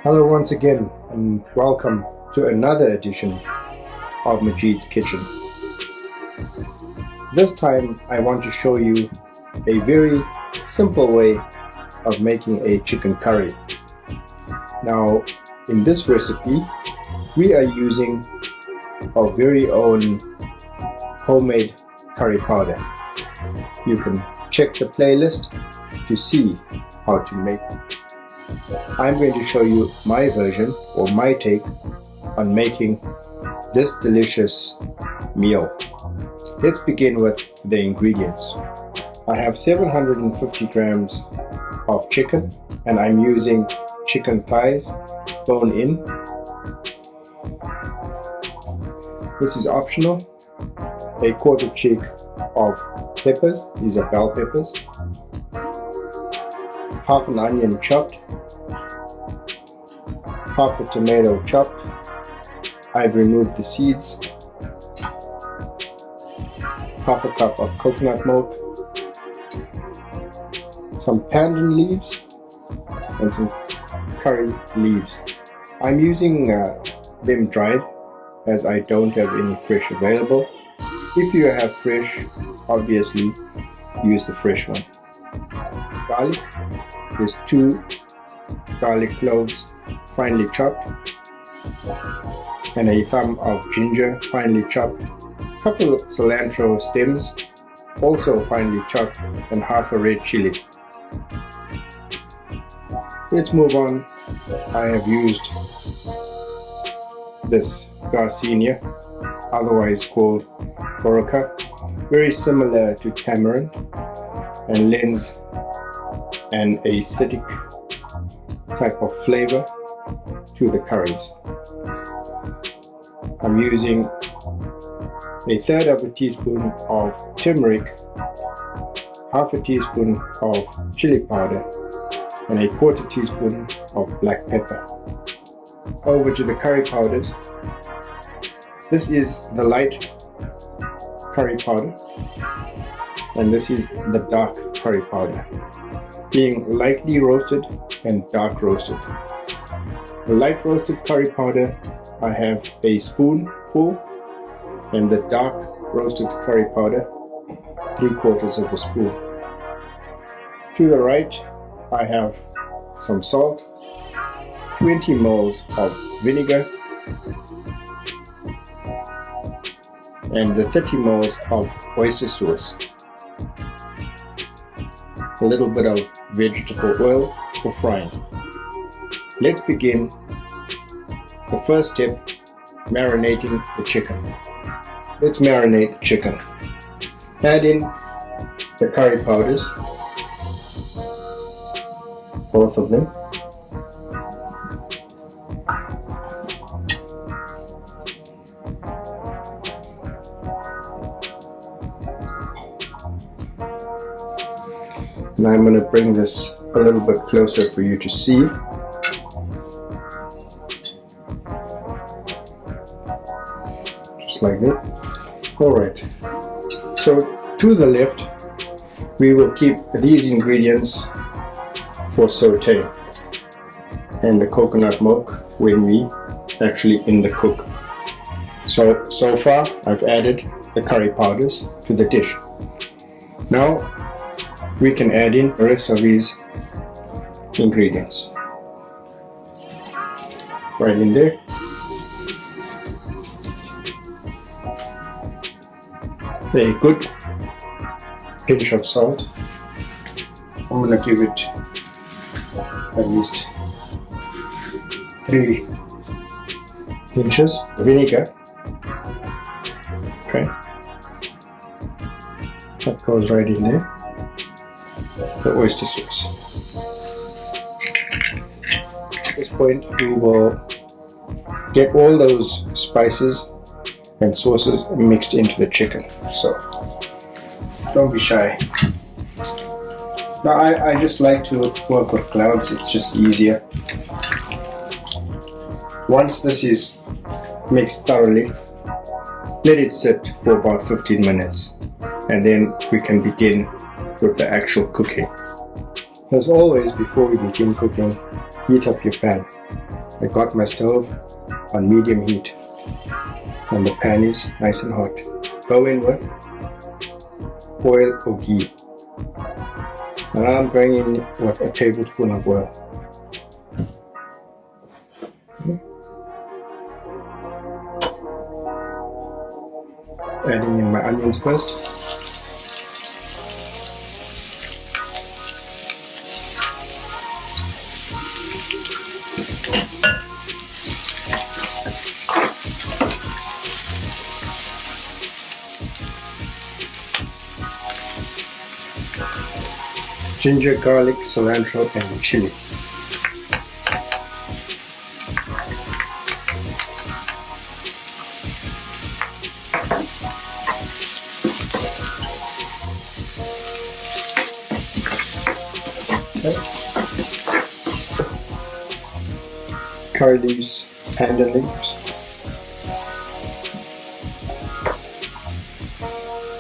Hello once again and welcome to another edition of Majid's Kitchen. This time I want to show you a very simple way of making a chicken curry. Now in this recipe we are using our very own homemade curry powder. You can check the playlist to see how to make it. I'm going to show you my version or my take on making this delicious meal. Let's begin with the ingredients. I have 750 grams of chicken and I'm using chicken thighs, bone in. This is optional. A quarter cheek of peppers, these are bell peppers. Half an onion chopped. Half a tomato chopped. I've removed the seeds. Half a cup of coconut milk. Some pandan leaves and some curry leaves. I'm using them dried as I don't have any fresh available. If you have fresh, obviously use the fresh one. Garlic. There's 2 garlic cloves finely chopped and a thumb of ginger finely chopped, a couple of cilantro stems also finely chopped, and half a red chili. Let's move on. I have used this garcinia, otherwise called goroka, very similar to tamarind and lends an acidic type of flavor to the curries. I'm using a third of a teaspoon of turmeric, half a teaspoon of chili powder, and a quarter teaspoon of black pepper. Over to the curry powders. This is the light curry powder and this is the dark curry powder, being lightly roasted and dark roasted. The light roasted curry powder I have a spoonful, and the dark roasted curry powder 3/4 of a spoon. To the right I have some salt, 20 ml of vinegar, and the 30 ml of oyster sauce. A little bit of vegetable oil for frying. Let's begin the first step, marinating the chicken. Let's marinate the chicken. Add in the curry powders, both of them. And I'm going to bring this a little bit closer for you to see. Just like that. Alright, so to the left we will keep these ingredients for sauté and the coconut milk when we actually in the cook. So far I've added the curry powders to the dish. Now we can add in the rest of these ingredients right in there. A good pinch of salt. I'm going to give it at least 3 pinches. Vinegar. Okay, that goes right in there. The oyster sauce. At this point we will get all those spices and sauces mixed into the chicken, so don't be shy. Now I just like to work with cloves, it's just easier. Once this is mixed thoroughly, let it sit for about 15 minutes and then we can begin with the actual cooking. As always, before we begin cooking, heat up your pan. I got my stove on medium heat and the pan is nice and hot. Go in with oil or ghee. Now I'm going in with a tablespoon of oil. Adding in my onions first. Ginger, garlic, cilantro and chili. Okay. Curry leaves, pandan leaves,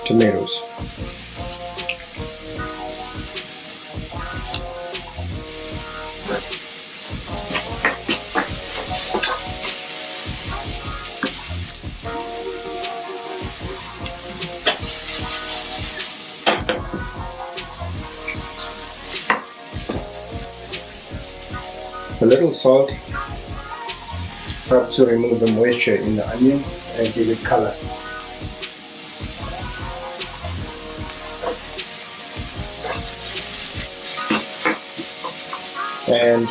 tomatoes. A little salt helps to remove the moisture in the onions and give it color. And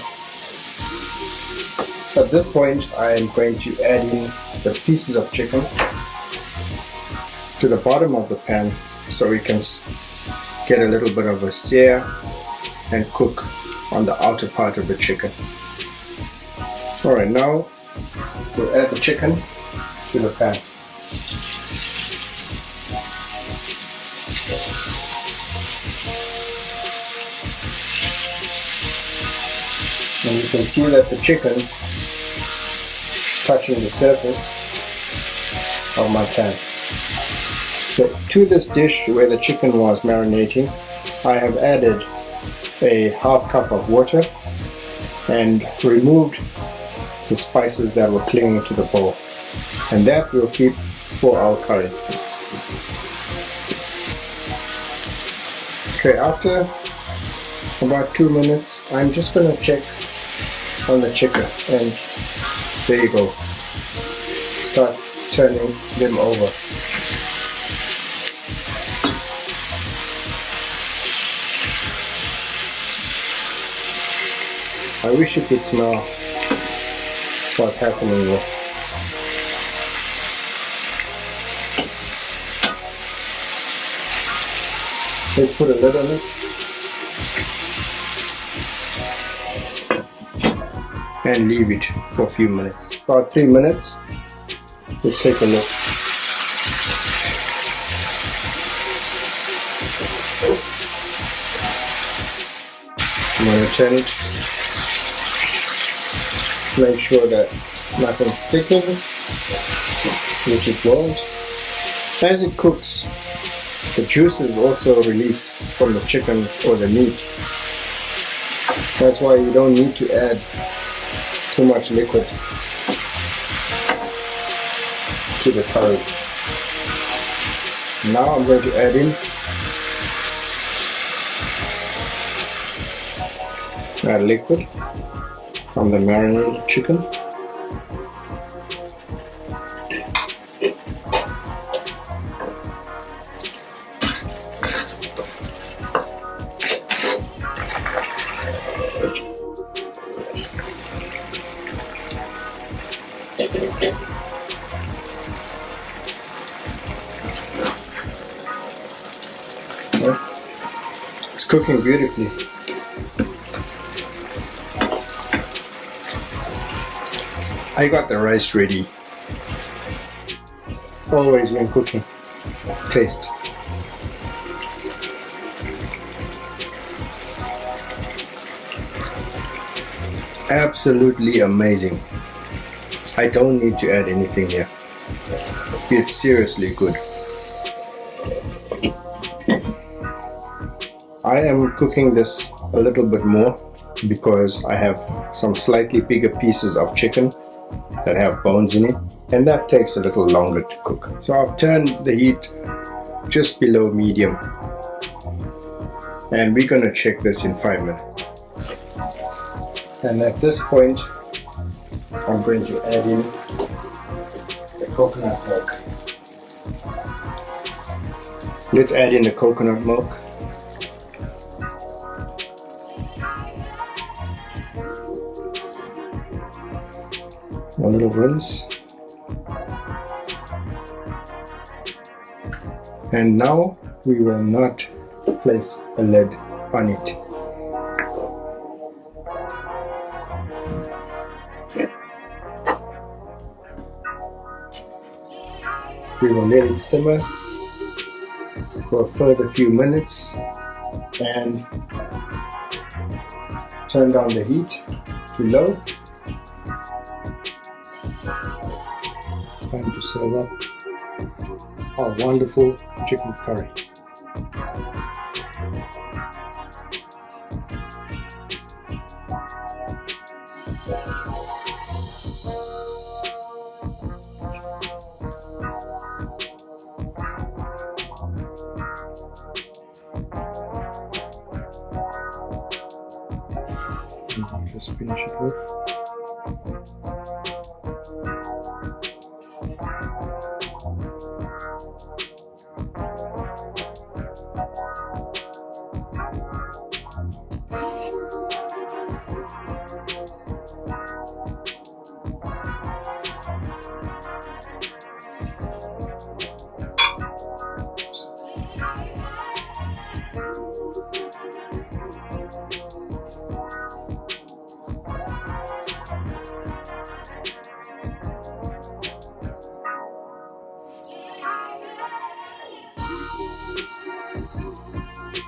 at this point I am going to add in the pieces of chicken to the bottom of the pan so we can get a little bit of a sear and cook on the outer part of the chicken. Alright, now we'll add the chicken to the pan. And you can see that the chicken is touching the surface of my pan. So to this dish where the chicken was marinating, I have added a half cup of water and removed the spices that were clinging to the bowl, and that will keep for our curry. Okay, after about 2 minutes I'm just going to check on the chicken, and there you go, start turning them over. I wish you could smell what's happening here. Let's put a lid on it and leave it for a few minutes. About 3 minutes. Let's take a look. I'm going to turn it. Make sure that nothing's sticking, which it won't. As it cooks, the juices also release from the chicken or the meat. That's why you don't need to add too much liquid to the curry. Now I'm going to add in that liquid from the marinated chicken. It's cooking beautifully. I got the rice ready. Always when cooking, taste. Absolutely amazing. I don't need to add anything here. It's seriously good. I am cooking this a little bit more because I have some slightly bigger pieces of chicken that have bones in it, and that takes a little longer to cook. So I've turned the heat just below medium, and we're going to check this in 5 minutes. And at this point I'm going to add in the coconut milk. Let's add in the coconut milk. A little rinse. And now we will not place a lid on it. We will let it simmer for a further few minutes and turn down the heat to low. Time to serve up our wonderful chicken curry. Just finish it off.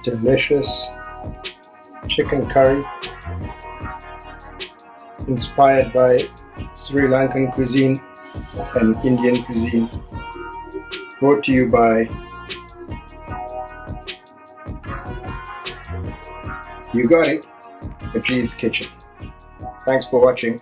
Delicious chicken curry inspired by Sri Lankan cuisine and Indian cuisine, brought to you by You Got It, the Jeed's Kitchen. Thanks for watching.